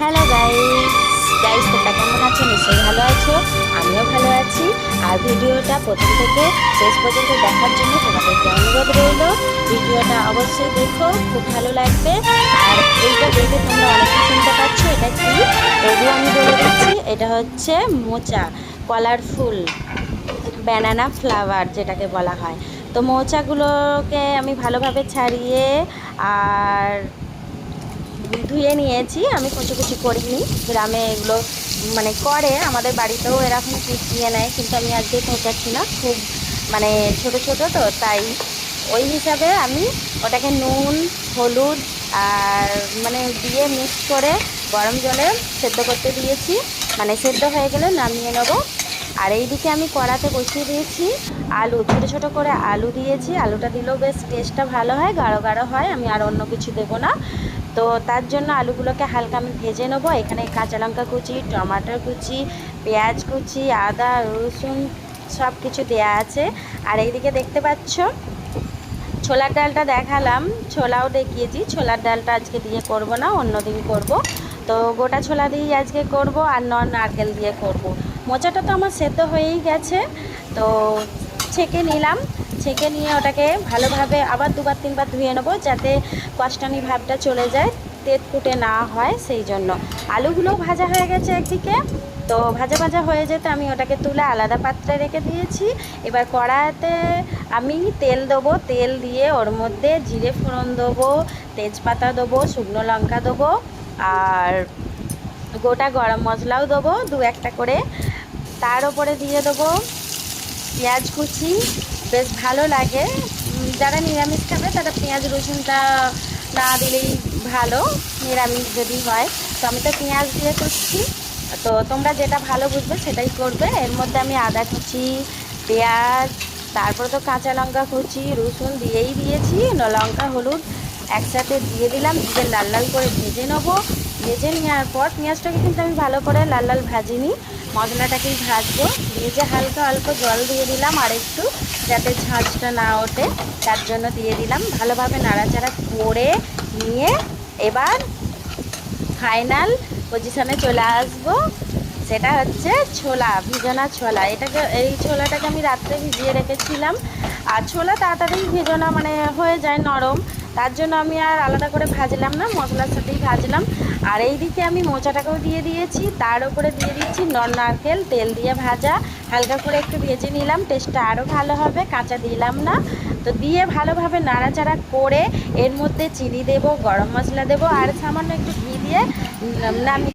Hello guys তোমরা কেমন আছো? নিশ্চয়ই ভালো আছো, আমিও ভালো আছি। আর ভিডিওটা প্রথম থেকে শেষ পর্যন্ত দেখার জন্য তোমাদেরকে অনুরোধ রইল। ভিডিওটা অবশ্যই দেখো, খুব ভালো লাগবে। আর এইটা দেখে তোমরা অনেকে শুনতে পাচ্ছ, এটা কি তবুও আমি বলে দিচ্ছি, এটা হচ্ছে মোচা, কালারফুল ব্যানানা ফ্লাওয়ার যেটাকে বলা হয়। তো মোচাগুলোকে আমি ভালোভাবে ছাড়িয়ে আর ধুয়ে নিয়েছি। আমি কুচি কুচি করিনি, গ্রামে এগুলো মানে করে, আমাদের বাড়িতেও এরকম কুচিয়ে নেয়, কিন্তু আমি আজকে কোচাচ্ছি না, খুব মানে ছোট ছোট তো, তাই ওই হিসাবে আমি ওটাকে নুন, হলুদ আর মানে দিয়ে মিক্স করে গরম জলে সেদ্ধ করতে দিয়েছি। মানে সেদ্ধ হয়ে গেলে নামিয়ে নেবো। আর এইদিকে আমি কড়াতে বসিয়ে দিয়েছি আলু, ছোটো ছোটো করে আলু দিয়েছি। আলুটা দিলেও বেশ টেস্টটা ভালো হয়, গাঢ় গাঢ় হয়, আমি আর অন্য কিছু দেবো না। তো তার জন্য আলুগুলোকে হালকা আমি ভেজে নেবো। এখানে কাঁচা লঙ্কা কুচি, টমাটোর কুচি, পেঁয়াজ কুচি, আদা রসুন সব কিছু দেয়া আছে। আর এইদিকে দেখতে পাচ্ছ ছোলার ডালটা দেখালাম, ছোলাও দেখিয়েছি। ছোলার ডালটা আজকে দিয়ে করব না, অন্য দিন করবো। তো গোটা ছোলা দিয়েই আজকে করব, আর নারকেল দিয়ে করব। মোচাটা তো আমার সেদ্ধ হয়েই গেছে, তো ছেঁকে নিলাম। ছেঁকে নিয়ে ওটাকে ভালোভাবে আবার দুবার তিনবার ধুয়ে নেবো, যাতে কষ্টানি ভাবটা চলে যায়, তেঁত কুটে না হয়, সেই জন্য। আলুগুলোও ভাজা হয়ে গেছে একদিকে, তো ভাজা ভাজা হয়ে যেতে আমি ওটাকে তুলে আলাদা পাত্রে রেখে দিয়েছি। এবার কড়াতে আমি তেল দেবো, তেল দিয়ে ওর মধ্যে জিরে ফোড়ন দেবো, তেজপাতা দেবো, শুকনো লঙ্কা দেবো, আর গোটা গরম মশলাও দেবো দু একটা করে। তার ওপরে দিয়ে দেবো পেঁয়াজ কুচি, বেশ ভালো লাগে। যারা নিরামিষ খাবে তারা পেঁয়াজ রসুনটা না দিলেই ভালো, নিরামিষ যদি হয়। তো আমি তো পেঁয়াজ দিয়ে করছি, তো তোমরা যেটা ভালো বুঝবে সেটাই করবে। এর মধ্যে আমি আদা কুচি, পেঁয়াজ, তারপর তো কাঁচা লঙ্কা কুচি, রসুন দিয়েই দিয়েছি, লঙ্কা হলুদ একসাথে দিয়ে দিলাম, দিয়ে লাল লাল করে ভেজে নেবো। ভেজে নেওয়ার পর পেঁয়াজটাকে কিন্তু আমি ভালো করে লাল লাল ভাজিনি, মশলাটাকেই ভাজবো। ভেজে হালকা অল্প জল দিয়ে দিলাম আর একটু, যাতে ঝাঁঝটা না ওঠে, তার জন্য দিয়ে দিলাম। ভালোভাবে নাড়াচাড়া করে নিয়ে এবার ফাইনাল পজিশনে চলে আসবো, সেটা হচ্ছে ছোলা, ভিজানো ছোলা। এই ছোলাটাকে আমি রাত্রে ভিজিয়ে রেখেছিলাম। আর ছোলা তাড়াতাড়ি ভিজানো মানে হয়ে যায় নরম, তার জন্য আমি আর আলাদা করে ভাজলাম না, মশলার সাথেই ভাজলাম। আর এই দিকে আমি মোচাটাকেও দিয়ে দিয়েছি, তার উপরে দিয়ে দিচ্ছি নারকেল, তেল দিয়ে ভাজা, হালকা করে একটু ভেজে নিলাম, টেস্টটা আরও ভালো হবে, কাঁচা দিলাম না। তো দিয়ে ভালোভাবে নাড়াচাড়া করে এর মধ্যে চিনি দেবো, গরম মশলা দেবো, আর সামান্য একটু ঘি দিয়ে নামিয়ে